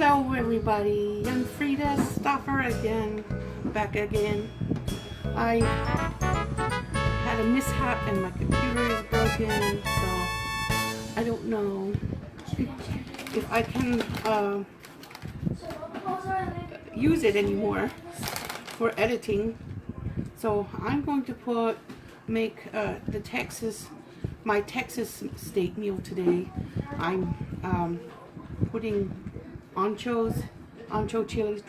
Hello everybody, I'm Frida Stoffer again, back again. I had a mishap and my computer is broken, so I don't know if I can use it anymore for editing. So I'm going to make my Texas steak meal today. I'm putting ancho chilies,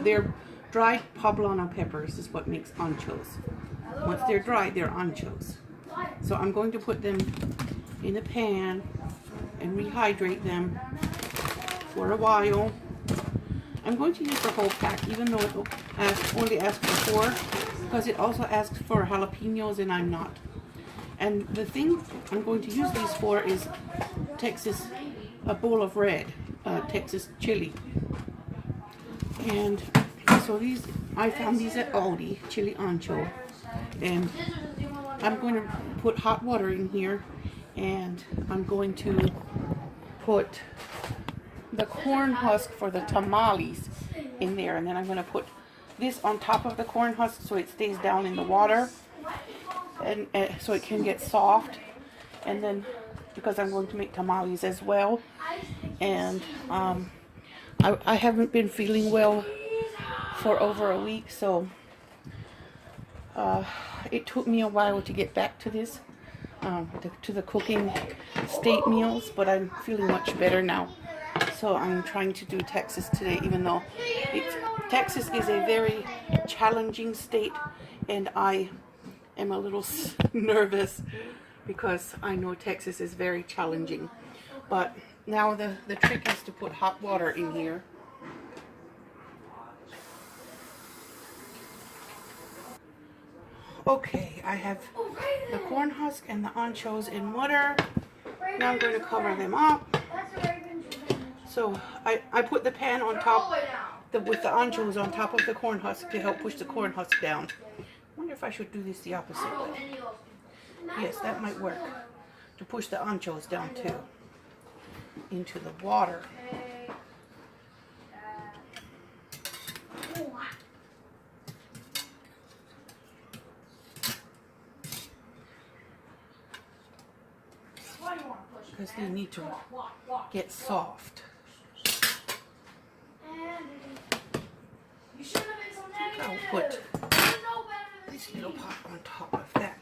they're dried poblano peppers is what makes anchos. Once they're dried, they're anchos. So I'm going to put them in a pan and rehydrate them for a while. I'm going to use the whole pack, even though it will only ask for 4, because it also asks for jalapenos and I'm not. And the thing I'm going to use these for is a bowl of red Texas chili. And so I found these at Aldi, chili ancho. And I'm going to put hot water in here, and I'm going to put the corn husk for the tamales in there, and then I'm going to put this on top of the corn husk so it stays down in the water, and so it can get soft. And then, because I'm going to make tamales as well, and I haven't been feeling well for over a week, so it took me a while to get back to this, to the cooking state meals, but I'm feeling much better now. So I'm trying to do Texas today, even though Texas is a very challenging state, and I am a little nervous because I know Texas is very challenging. But now the trick is to put hot water in here. Okay, I have the corn husk and the anchos in water. Now I'm going to cover them up. So I put the pan on top with the anchos on top of the corn husk to help push the corn husk down. I wonder if I should do this the opposite way. Yes, that might work. To push the anchos down too into the water. Because they need to get soft. I'll put this little pot on top of that,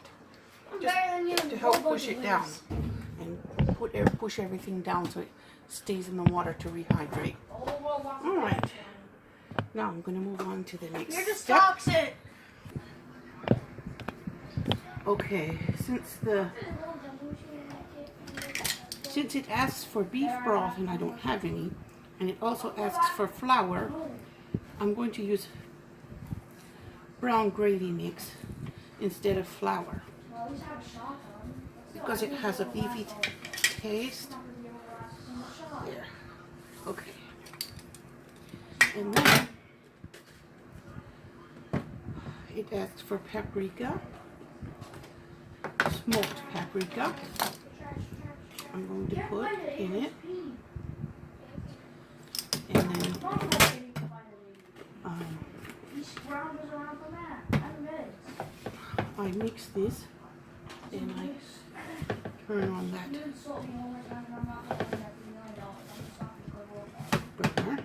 just to help push it down and push everything down so it stays in the water to rehydrate. All right, now I'm going to move on to the next step. You're just toxic. Okay, since it asks for beef broth and I don't have any, and it also asks for flour, I'm going to use brown gravy mix instead of flour because it has a beefy taste. There. Okay. And then it asks for paprika, smoked paprika. I'm going to put in it, and then I mix this and I turn on that burner.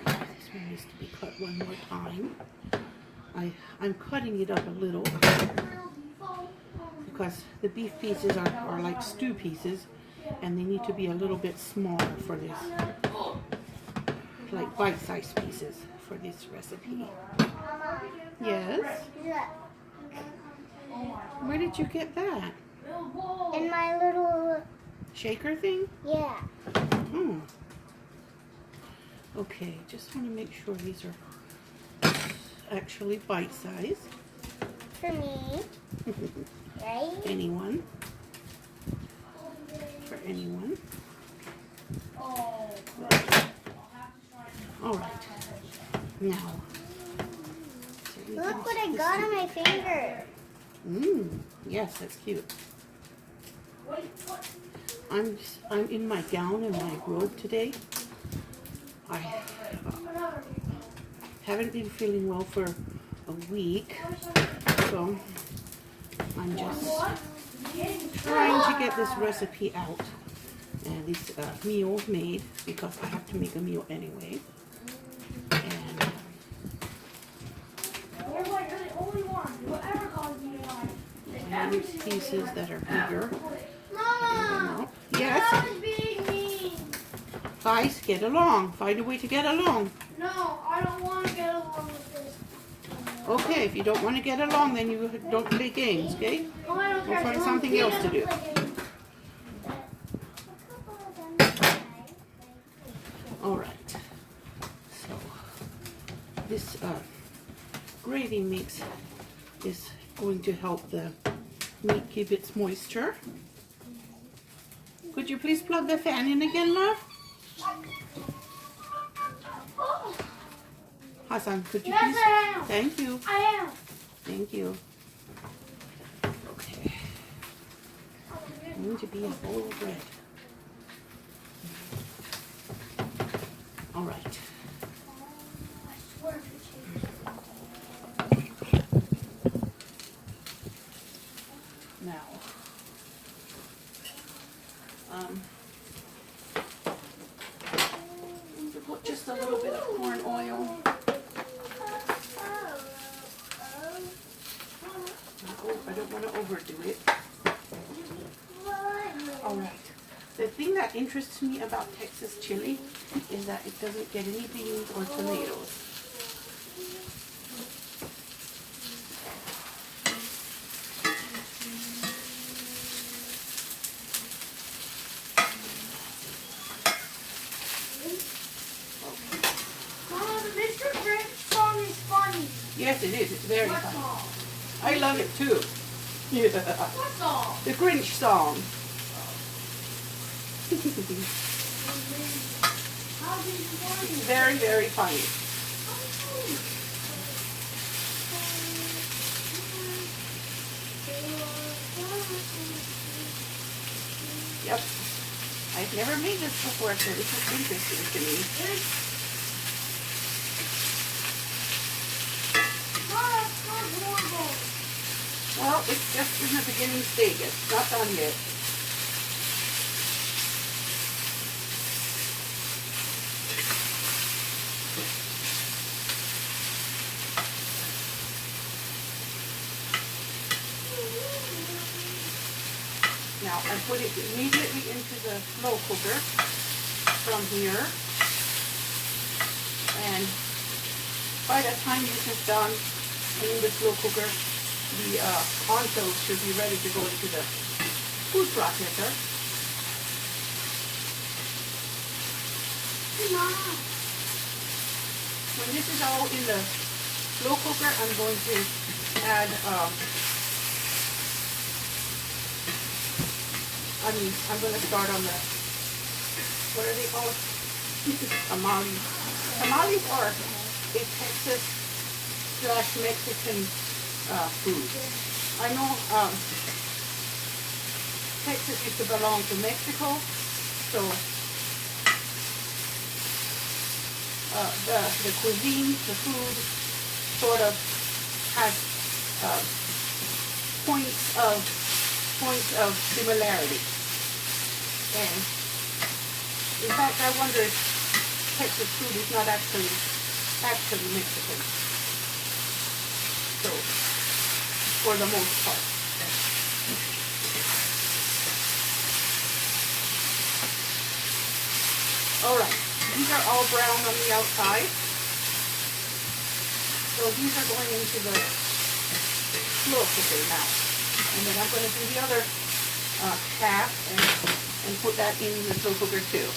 Okay, this one needs to be cut one more time. I'm cutting it up a little because the beef pieces are like stew pieces, and they need to be a little bit smaller for this, like bite-sized pieces for this recipe. Yes? Where did you get that? In my little shaker thing? Yeah. Hmm. Okay, just want to make sure these are actually bite-sized. For me. Right? Anyone. For anyone. All right. Now. Look what I got on my finger. Yes, that's cute. I'm in my gown and my robe today. I haven't been feeling well for a week, so I'm just trying to get this recipe out and this meal made, because I have to make a meal anyway. And I use pieces that are bigger. Mama, Yes, Mom's being mean. guys, get along. Find a way to get along. No, I don't want to get along with this. Okay, if you don't want to get along, then you don't play games, okay? Oh, I don't We'll care. find something else to do. All right. So this gravy mix is going to help the meat keep its moisture. Could you please plug the fan in again, love? Hassan, could you please? Yes, I am. Thank you. I am. Thank you. Okay. Going to be a bowl of bread. All right. Now, put just a little bit of corn oil. I don't want to overdo it. All right. The thing that interests me about Texas chili is that it doesn't get any beans or tomatoes. Mama, the Mr. Grinch song is funny. Yes, it is. It's very What fun. song? I love it too. Yeah. What song? The Grinch song. How did you find it? Very, very funny. Yep. I've never made this before, so this is interesting to me. Well, it's just in the beginning stage. It's not done yet. Now, I put it immediately into the slow cooker from here. And by the time this is done in the slow cooker, the ponchos should be ready to go into the food processor. When this is all in the slow cooker, I'm going to add, I'm going to start on the, what are they called? Tamales. Tamales are a Texas/Mexican food. I know Texas used to belong to Mexico, so the cuisine, the food, sort of has points of similarity. And in fact, I wonder if Texas food is not actually Mexican. So, for the most part. All right, these are all brown on the outside. So these are going into the slow cooker now. And then I'm going to do the other half and put that in the slow cooker too.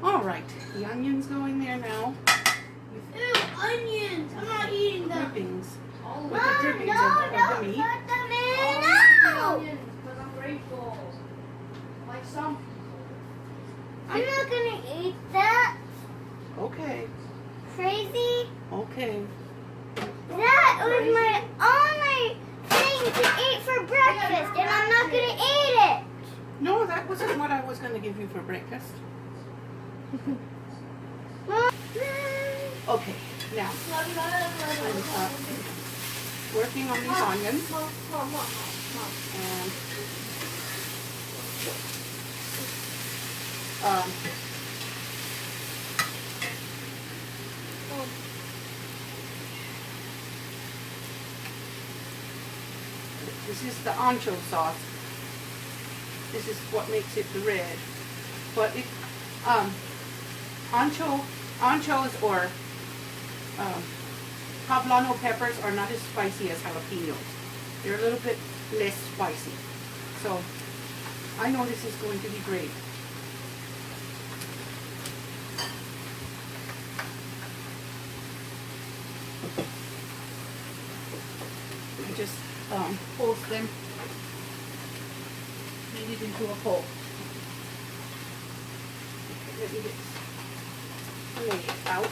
All right, the onions go in there now. Ew, onions! I'm not eating them. Drippings. Mom, With the drippings no, of the don't meat. put them in. No! No! Because I'm grateful. Like some people. I'm not gonna eat that. Okay, Crazy? okay. That was my only thing to eat for breakfast, and I'm not gonna eat it. No, for breakfast. Okay, now I'm working on these onions, and this is the ancho sauce. This is what makes it the red. But it, anchos or poblano peppers are not as spicy as jalapenos. They're a little bit less spicy. So I know this is going to be great. I just pulse them, made it into a pulp. Let me just lay it out.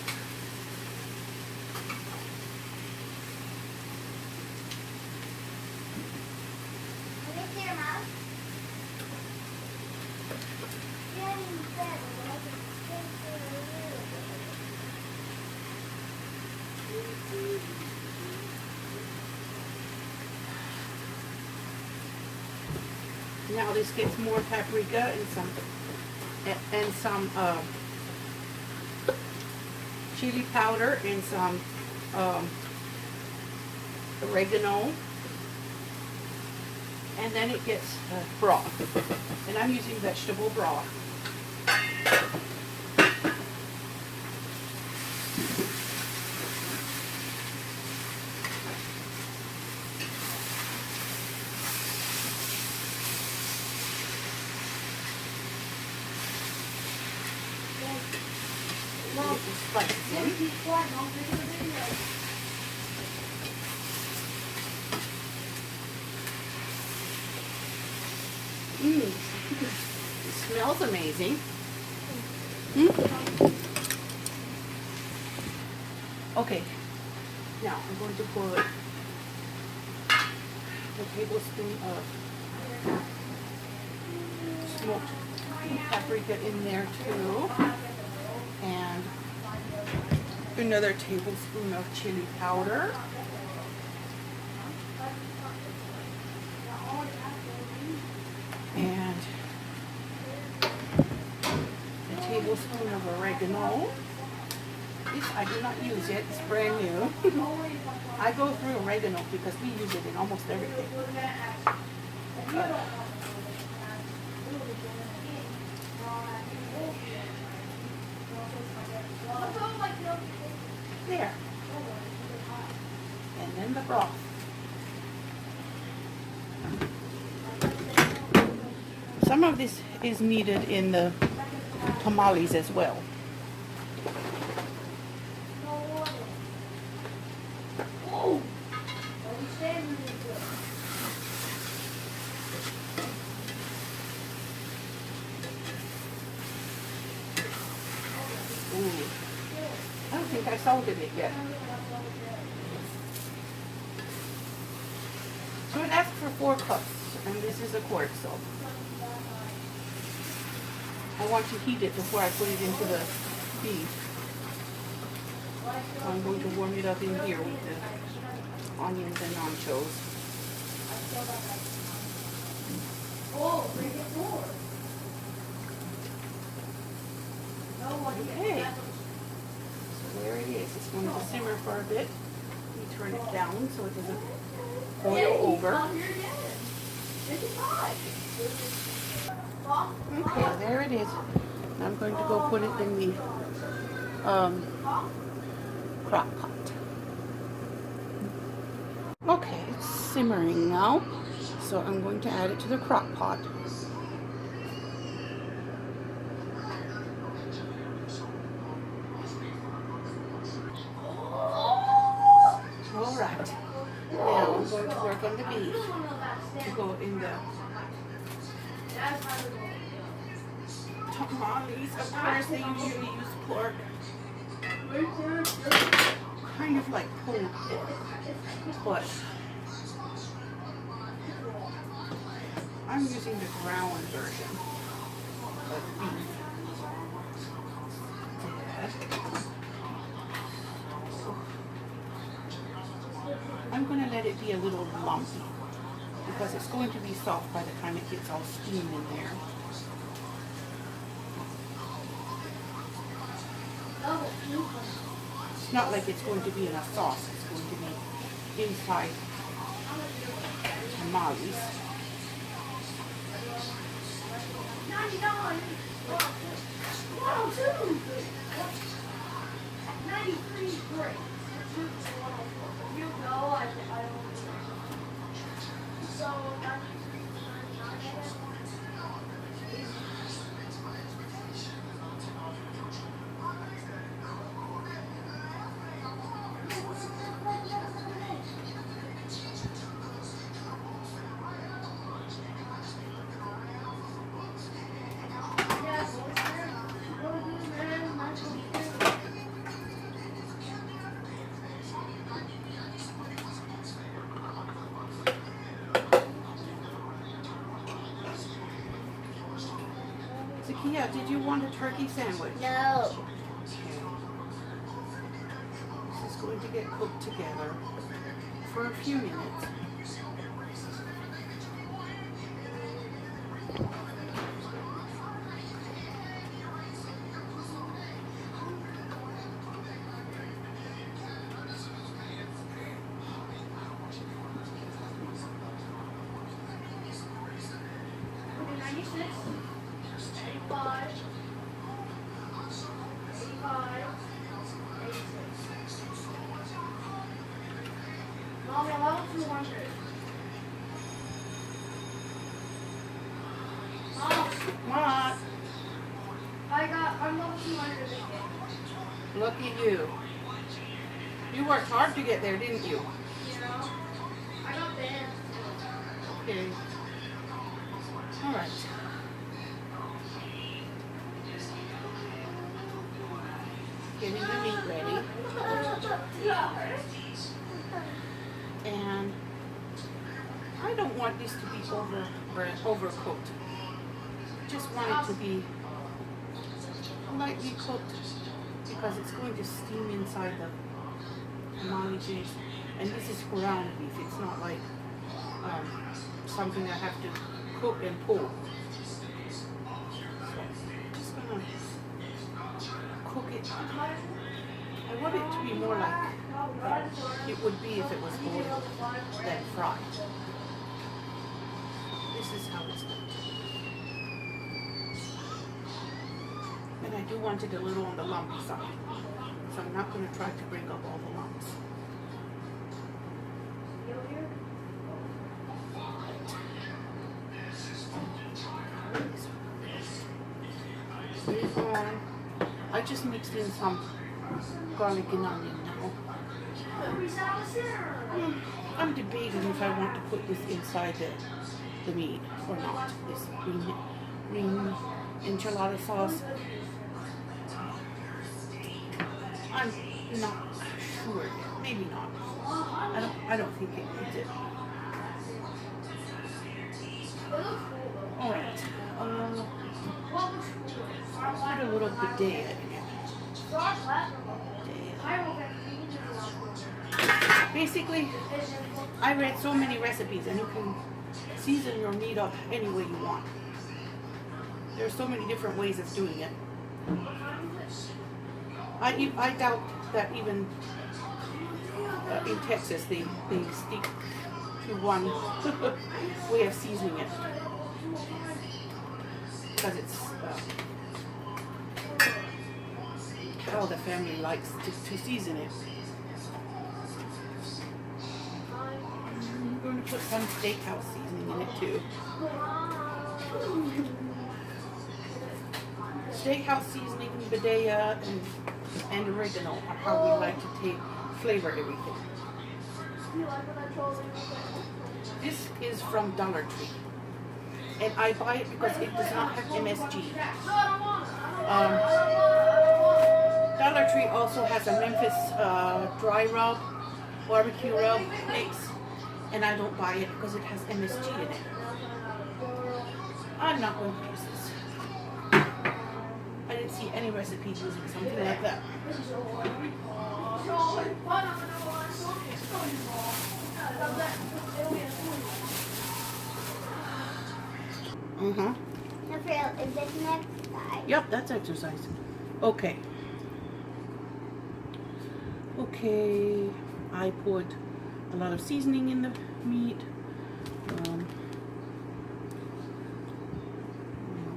Now this gets more paprika and some chili powder and some oregano, and then it gets broth. And I'm using vegetable broth. It smells amazing. Okay, now I'm going to put a tablespoon of smoked paprika in there too, and another tablespoon of chili powder. And a tablespoon of oregano. This I do not use it, it's brand new. I go through oregano because we use it in almost everything. There. And then the broth. Some of this is needed in the tamales as well. Ooh. I don't think I salted it yet. So it asked for 4 cups, and this is a quart, so I want to heat it before I put it into the beef. So I'm going to warm it up in here with the onions and anchos. Okay, so there it is. It's going to simmer for a bit. We turn it down so it doesn't boil over. Okay, there it is. I'm going to go put it in the crock pot. Okay, it's simmering now, so I'm going to add it to the crock pot. Alright, now I'm going to work on the beef to go in the tamales. Of course, they usually use pork, kind of like pulled pork, but I'm using the ground version. beef. I'm going to let it be a little lumpy because it's going to be soft by the time it gets all steamed in there. It's not like it's going to be in a sauce. It's going to be inside tamales. $90. Wow, too. 93 is great. You go, I don't. So, Zakia, did you want a turkey sandwich? no. This is going to get cooked together for a few minutes. Mommy, I level 200. Mom, What? I'm level 200 this game. Look at you. You worked hard to get there, didn't you? You know? I got banned. Okay. All right. Getting the meat ready. And I don't want this to be overcooked. Just want it to be lightly cooked because it's going to steam inside the tamale juice. And this is ground beef. It's not like something I have to cook and pull. So I'm just gonna cook it. I want it to be more like it would be if it was boiled than fried. This is how it's going to be. And I do want it a little on the lumpy side. So I'm not going to try to bring up all the lumps. I just mixed in some garlic and onion now. I'm debating if I want to put this inside the meat or not. This green enchilada sauce. I'm not sure yet. Maybe not. I don't think it needs it. Alright. Put a little bidet in it. Basically, I read so many recipes and you can season your meat up any way you want. There's so many different ways of doing it. I doubt that even in Texas they stick to one way of seasoning it. Because it's how the family likes to season it. I'm going to put some steakhouse seasoning in it too. Steakhouse seasoning, bidet, and oregano are how we like to flavor everything. This is from Dollar Tree. And I buy it because it does not have MSG. Dollar Tree also has a Memphis dry rub, barbecue rub mix, and I don't buy it because it has MSG in it. I'm not going to use this. see any recipes using something like that. Uh-huh. Is this an exercise? Yep, that's exercise. Okay. Okay, I put a lot of seasoning in the meat.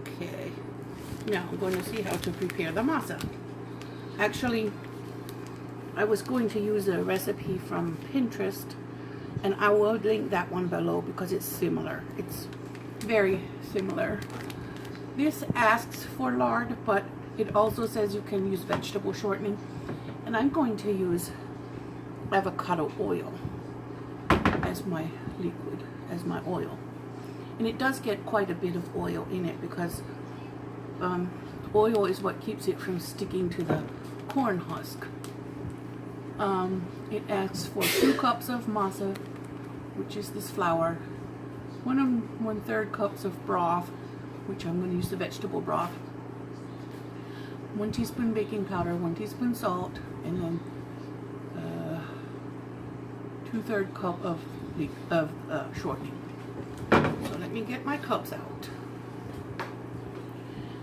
Okay, now I'm going to see how to prepare the masa. Actually, I was going to use a recipe from Pinterest, and I will link that one below because it's similar. It's very similar. This asks for lard, but it also says you can use vegetable shortening. And I'm going to use avocado oil as my liquid, as my oil. And it does get quite a bit of oil in it because oil is what keeps it from sticking to the corn husk. It asks for 2 cups of masa, which is this flour, 1/3 cups of broth, which I'm going to use the vegetable broth, 1 teaspoon baking powder, 1 teaspoon salt, and then 2/3 cup of shortening. So let me get my cups out.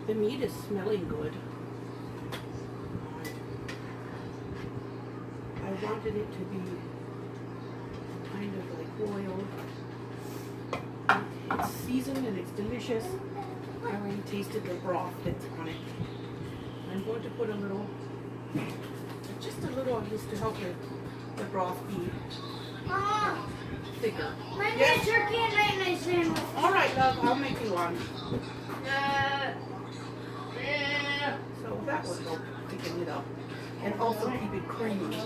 The meat is smelling good. I wanted it to be kind of like oil. It's seasoned and it's delicious. I already tasted the broth that's on it. I'm going to put a little, just a little of this to help the broth be thicker. Make me a turkey and mayonnaise sandwich. All right, love, I'll make you one. So that will help thicken it up and also keep it creamy.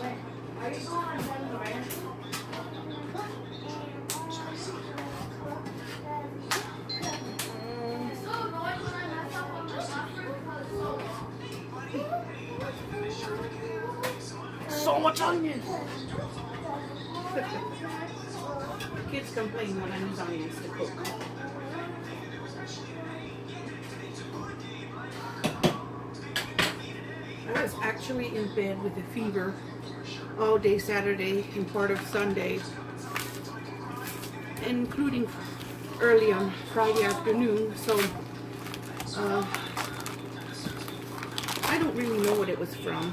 So much onion! Kids complain when I use onions to cook. I was actually in bed with a fever all day Saturday and part of Sunday, including early on Friday afternoon, so I don't really know what it was from.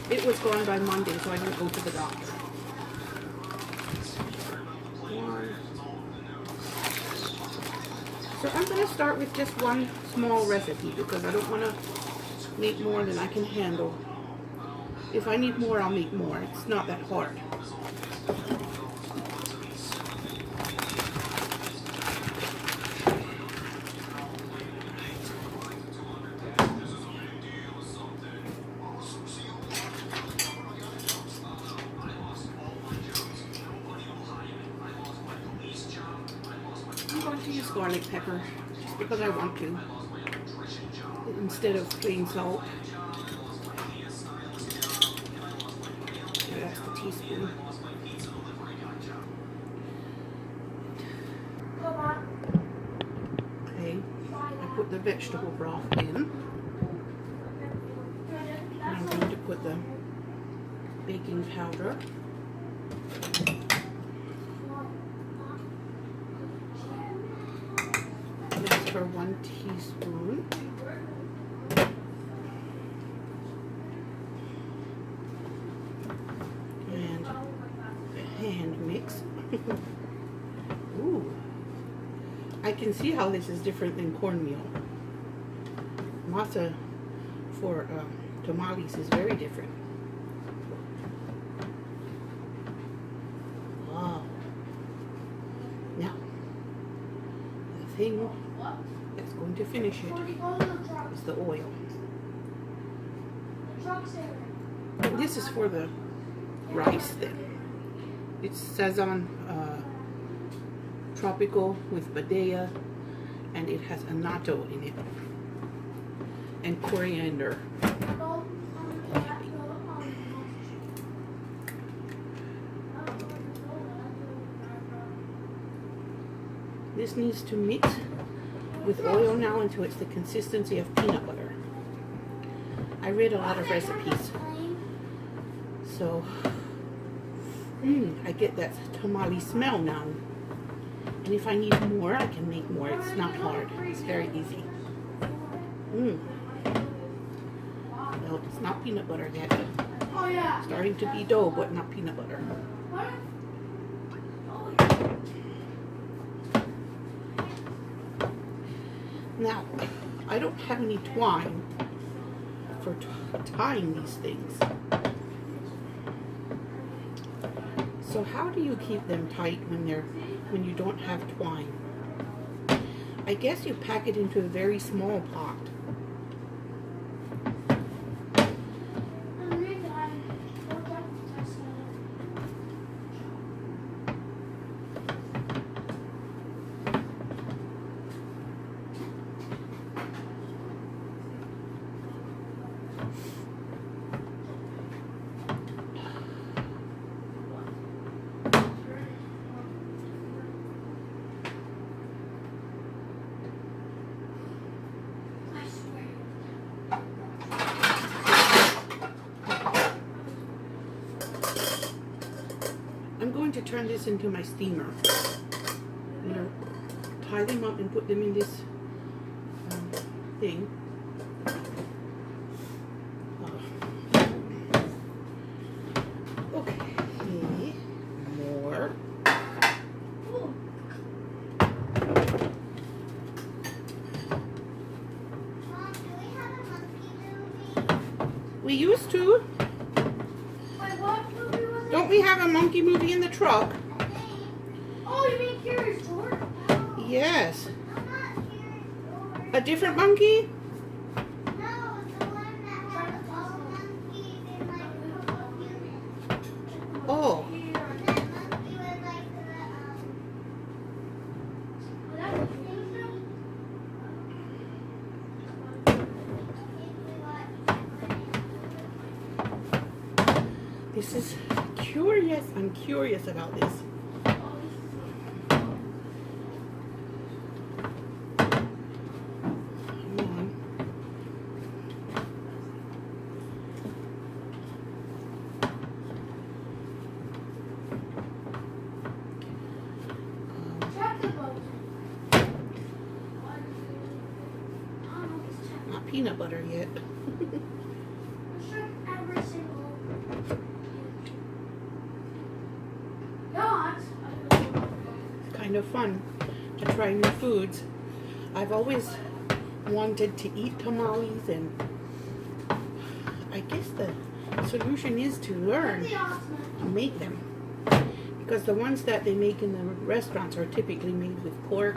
It was gone by Monday, so I didn't go to the doctor. So I'm going to start with just one small recipe because I don't want to make more than I can handle. If I need more, I'll make more. It's not that hard. I'm going to use garlic pepper just because I want to, instead of plain salt. That's the teaspoon. Okay, I put the vegetable broth in. And I'm going to put the baking powder. That's for 1 teaspoon. And the hand mix. Ooh. I can see how this is different than cornmeal. Masa for tamales is very different. Wow. Now, the thing that's going to finish it is the oil. And this is for the rice then. It says on tropical with badea, and it has annatto in it and coriander. This needs to mix with oil now until it's the consistency of peanut butter. read a lot of recipes. So, I get that tamale smell now. And if I need more, I can make more. It's not hard. It's very easy. Well, it's not peanut butter yet. Oh yeah. Starting to be dough, but not peanut butter. What? Now, I don't have any twine for tying these things. So how do you keep them tight when you don't have twine? I guess you pack it into a very small pot. I'm going to turn this into my steamer. I'm going to tie them up and put them in this thing. Okay, more. We used to. Don't we have a monkey movie in the truck? Oh, you mean Curious George? Yes. A different monkey? Oh. This is curious. I'm curious about this. Come on. Not peanut butter yet. Kind of fun to try new foods. I've always wanted to eat tamales, and I guess the solution is to learn to make them, because the ones that they make in the restaurants are typically made with pork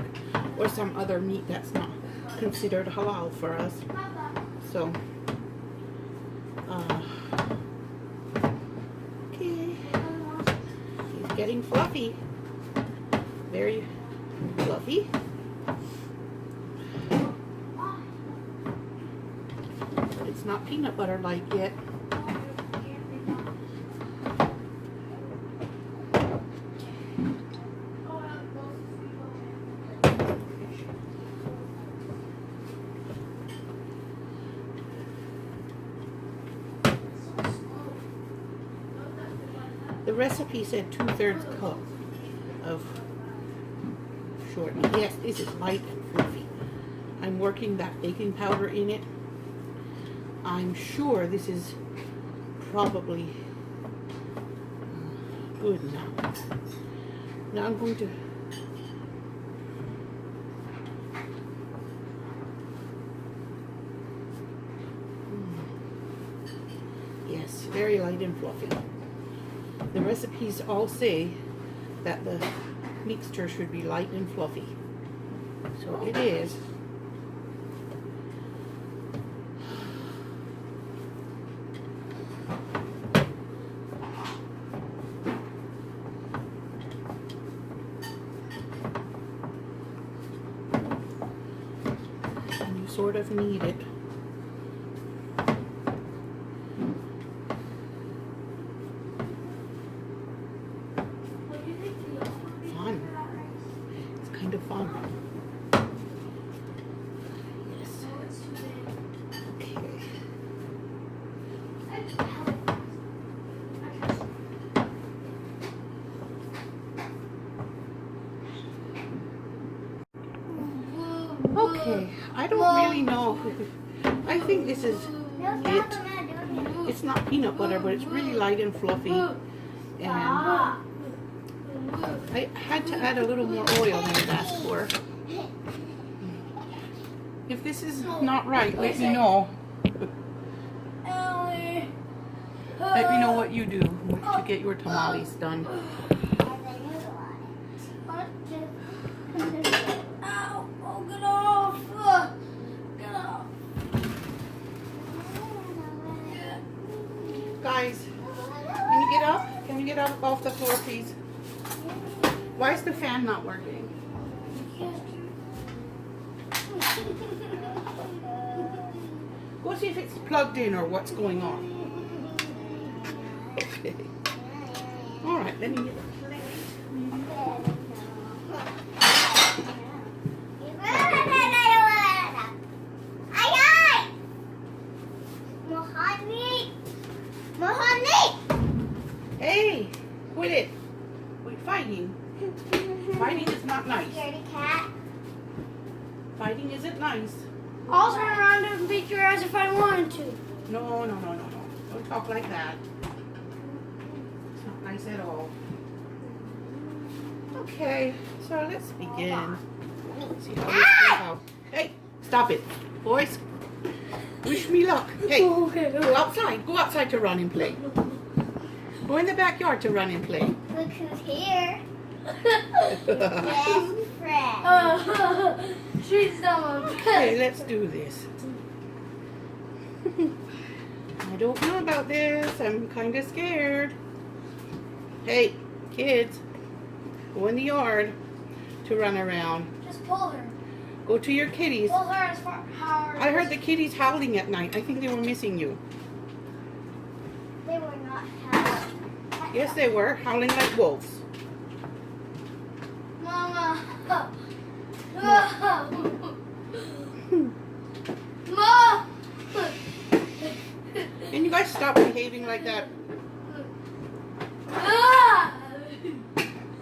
or some other meat that's not considered halal for us. So okay, he's getting fluffy. Very fluffy. It's not peanut butter like yet. The recipe said 2/3 cup of shortening. Yes, this is light and fluffy. I'm working that baking powder in it. I'm sure this is probably good now. Now I'm going to yes, very light and fluffy. The recipes all say that the mixture should be light and fluffy. So it is. And you sort of need it. Kind of fun. Yes. Okay. Okay, I don't really know. I think this is it. It's not peanut butter, but it's really light and fluffy. And I had to add a little more oil than it asked for. If this is not right, let me know. Let me know what you do to get your tamales done. Ow! Oh, get off! Get off! Guys, can you get up? Can you get up off the floor, please? Why is the fan not working? Go see if it's plugged in or what's going on. Okay. All right, let me get a plate. Hey, quit it. Quit fighting. Fighting is not nice. Fighting isn't nice. I'll turn around and beat your ass if I wanted to. No. Don't talk like that. It's not nice at all. Okay, so let's begin. See how this goes out. Hey, stop it. Boys, wish me luck. Hey, go outside. Go outside to run and play. Go in the backyard to run and play. Look who's here. Best friend. She's so Okay, let's do this. I don't know about this. I'm kind of scared. Hey, kids, go in the yard to run around. Just pull her. Go to your kitties. Pull her as far hard. I heard the kitties howling at night. I think they were missing you. They were not howling. Yes, they were. Howling like wolves. Mama. Mom. Can you guys stop behaving like that?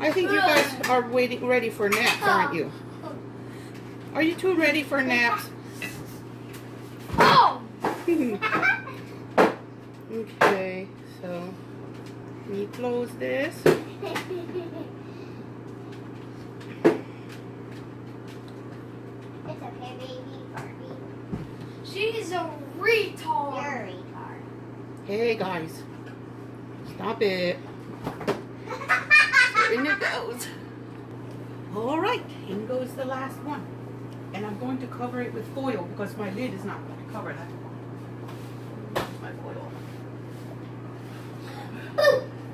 I think you guys are ready for naps, aren't you? Are you two ready for naps? Oh. Okay, so can you close this? It's okay, baby Barbie. She's a retard. You're a retard. Hey guys, stop it. In it goes. All right, in goes the last one. And I'm going to cover it with foil because my lid is not going to cover that. Here's my foil.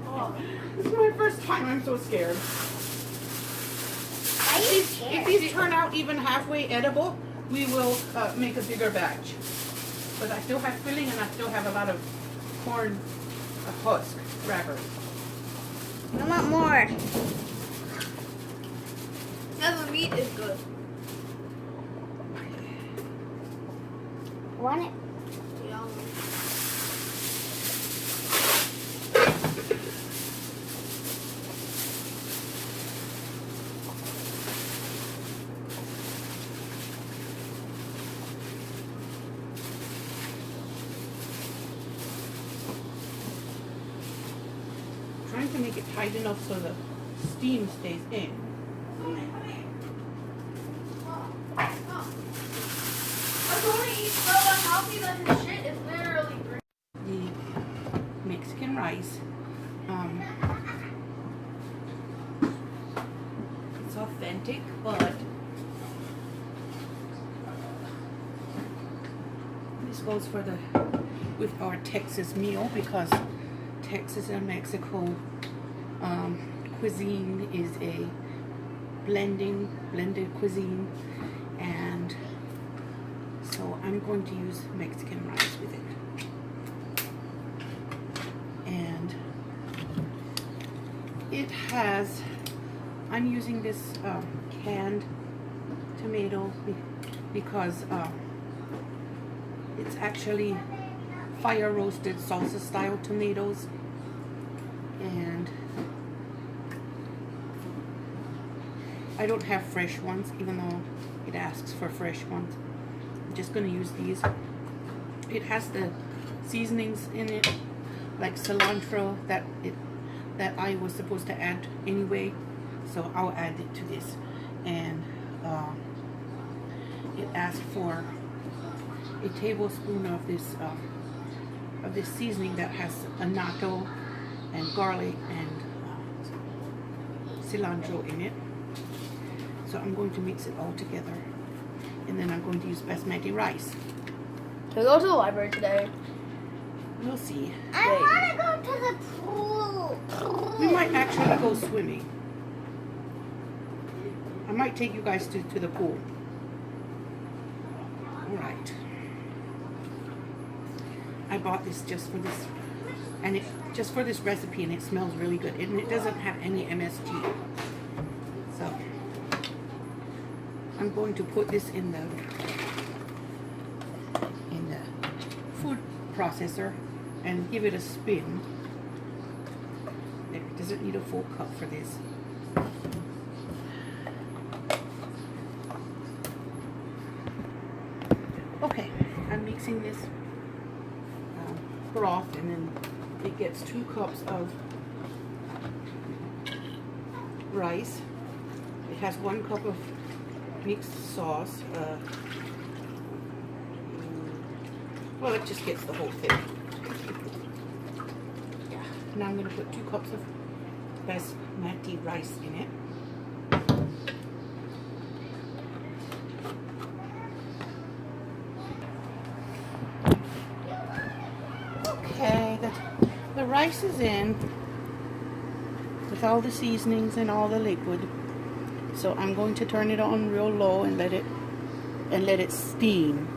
Oh, this is my first time. I'm so scared. If these turn out even halfway edible, we will make a bigger batch. But I still have filling and I still have a lot of corn husk wrappers. I want more. Now the meat is good. Want it? Yeah. Trying to make it tight enough so the steam stays in. The Mexican rice. It's authentic, but this goes for with our Texas meal because Texas and Mexico cuisine is a blended cuisine, and so I'm going to use Mexican rice with it. And it has, I'm using this canned tomato because it's actually fire roasted salsa style tomatoes, and I don't have fresh ones, even though it asks for fresh ones. I'm just going to use these. It has the seasonings in it, like cilantro that I was supposed to add anyway, so I'll add it to this. And it asks for a tablespoon of this seasoning that has annatto and garlic and cilantro in it. So I'm going to mix it all together, and then I'm going to use basmati rice. Can we go to the library today? We'll see. I want to go to the pool. We might actually go swimming. I might take you guys to the pool. Alright. I bought this just for this, and just for this recipe, and it smells really good. And it doesn't have any MSG. So I'm going to put this in the food processor and give it a spin. There, it doesn't need a full cup for this. Okay, I'm mixing this broth, and then it gets 2 cups of rice. It has 1 cup of mixed sauce. Well, it just gets the whole thing. Yeah. Now I'm going to put 2 cups of basmati rice in it. Okay, the rice is in with all the seasonings and all the liquid. So I'm going to turn it on real low and let it steam.